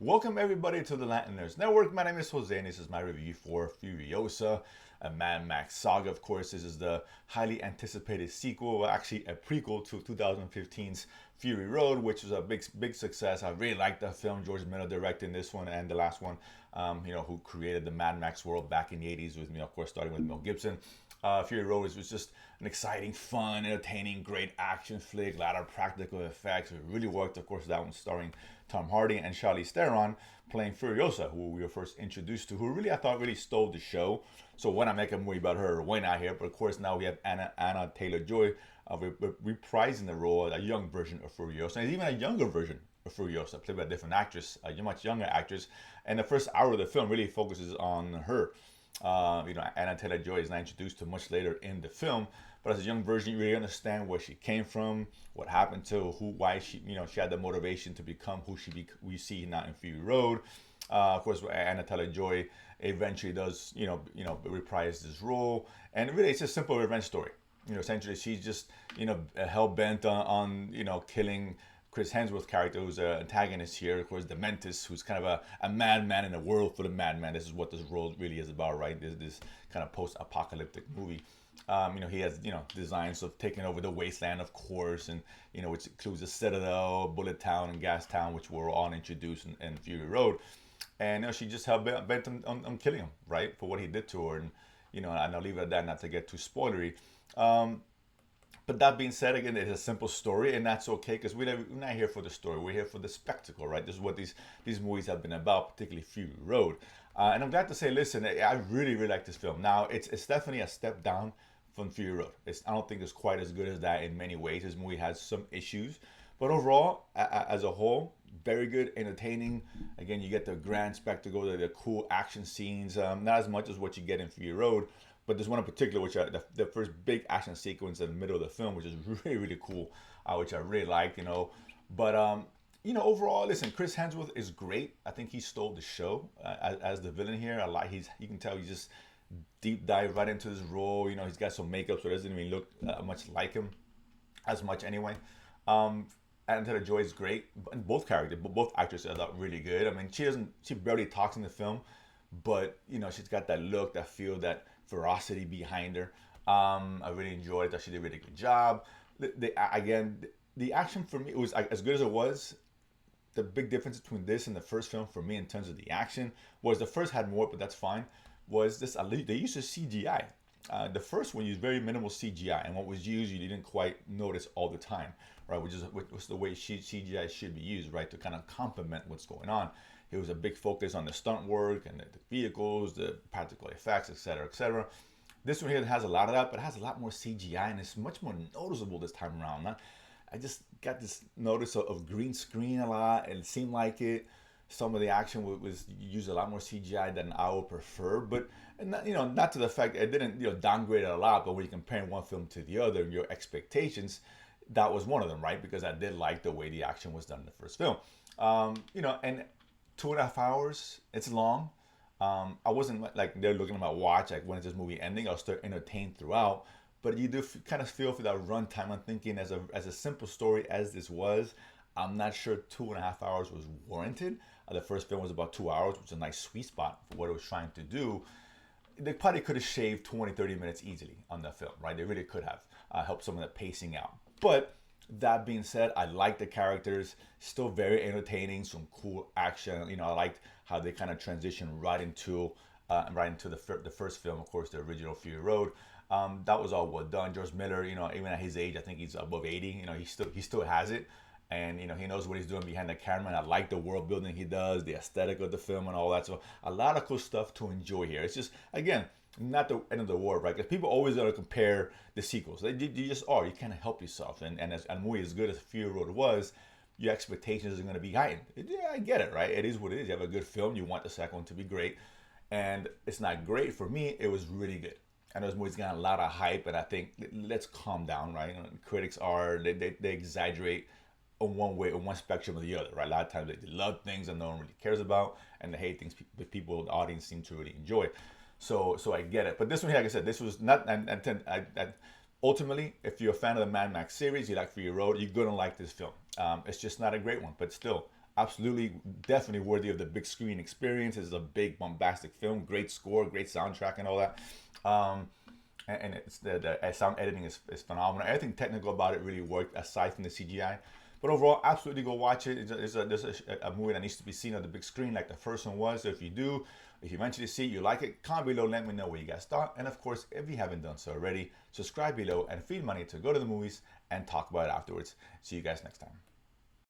Welcome everybody to the Latin Nerds Network. My name is Jose and this is my review for Furiosa, a Mad Max saga. Of course, this is the highly anticipated sequel, well, actually a prequel to 2015's Fury Road, which was a big success. I really liked that film. George Miller directing this one and the last one, who created the Mad Max world back in the 80s with me, of course, starting with Mel Gibson. Fury Road was just an exciting, fun, entertaining, great action flick, a lot of practical effects. It really worked. Of course, that one starring Tom Hardy and Charlize Theron playing Furiosa, who we were first introduced to, who really, I thought, really stole the show. So why not make a movie about her? Why not here? But of course, now we have Anna Taylor-Joy reprising the role, a young version of Furiosa, and even a younger version of Furiosa, played by a different actress, a much younger actress. And the first hour of the film really focuses on her. Anna Taylor-Joy is not introduced to much later in the film, but as a young version, you really understand where she came from, what happened to her, why she had the motivation to become who we see now in Fury Road. Of course, Anna Taylor-Joy eventually does, reprise this role, and really, it's a simple revenge story. Essentially, she's just, hell bent on killing Chris Hemsworth character, who's an antagonist here, of course, the Mentis, who's kind of a madman in a world full of madmen. This is what this world really is about, right? This kind of post-apocalyptic movie. He has, designs of taking over the wasteland, of course, and, which includes the Citadel, Bullet Town, and Gas Town, which were all introduced in Fury Road. And, she just hell bent on killing him, right, for what he did to her. And, and I'll leave it at that, not to get too spoilery. But that being said, again, it's a simple story, and that's okay because we're not here for the story. We're here for the spectacle, right? This is what these movies have been about, particularly Fury Road. And I'm glad to say, listen, I really, really like this film. Now, it's definitely a step down from Fury Road. I don't think it's quite as good as that in many ways. This movie has some issues, but overall, as a whole, very good, entertaining. Again, you get the grand spectacle, the cool action scenes, not as much as what you get in Fury Road. But there's one in particular, which the first big action sequence in the middle of the film, which is really, really cool, which I really like, But, overall, listen, Chris Hemsworth is great. I think he stole the show as the villain here. You can tell he just deep dive right into his role. He's got some makeup, so it doesn't even look much like him, as much anyway. Anna Taylor-Joy is great, and both actresses are really good. I mean, she barely talks in the film, but she's got that look, that feel, that ferocity behind her. I really enjoyed it. That she did a really good job. The action for me was as good as it was. The big difference between this and the first film for me in terms of the action was the first had more, but that's fine. Was this they used CGI. The first one used very minimal CGI, and what was used you didn't quite notice all the time, right? Which was the way CGI should be used, right, to kind of complement what's going on. It was a big focus on the stunt work and the vehicles, the practical effects, etc., etc. This one here has a lot of that, but it has a lot more CGI, and it's much more noticeable this time around. I just got this notice of green screen a lot, and it seemed like it. Some of the action was used a lot more CGI than I would prefer, but not to the fact that it didn't downgrade it a lot. But when you're comparing one film to the other, your expectations, that was one of them, right? Because I did like the way the action was done in the first film, and 2.5 hours, it's long. I wasn't like they're looking at my watch, like when is this movie ending? I was still entertained throughout, but you do kind of feel for that runtime. I'm thinking as a simple story as this was, I'm not sure 2.5 hours was warranted. The first film was about 2 hours, which is a nice sweet spot for what it was trying to do. They probably could have shaved 20, 30 minutes easily on that film, right? They really could have helped some of the pacing out. But that being said, I like the characters, still very entertaining, some cool action. I liked how they kind of transitioned right into the first film, of course, the original Fury Road. That was all well done. George Miller, even at his age, I think he's above 80. He still has it, and he knows what he's doing behind the camera. And I like the world building he does, the aesthetic of the film, and all that. So a lot of cool stuff to enjoy here. It's just, again, not the end of the world, right? Because people always going to compare the sequels. You just are. You can't help yourself. And as a movie as good as Fury Road was, your expectations are going to be heightened. Yeah, I get it, right? It is what it is. You have a good film. You want the second one to be great. And it's not great. For me, it was really good. And those movies got a lot of hype. And I think, let's calm down, right? Critics they exaggerate on one way, on one spectrum or the other, right? A lot of times they love things that no one really cares about. And they hate things that people, the audience, seem to really enjoy. So I get it. But this one here, like I said, this was not, ultimately, if you're a fan of the Mad Max series, you like Fury Road, you're going to like this film. It's just not a great one, but still, absolutely, definitely worthy of the big screen experience. It's a big bombastic film, great score, great soundtrack, and all that. Um, and it's the sound editing is phenomenal. Everything technical about it really worked aside from the CGI. But overall, absolutely go watch it. It's a movie that needs to be seen on the big screen like the first one was. So if you do, if you eventually see it, you like it, comment below, let me know what you guys thought. And of course, if you haven't done so already, subscribe below and feed money to go to the movies and talk about it afterwards. See you guys next time.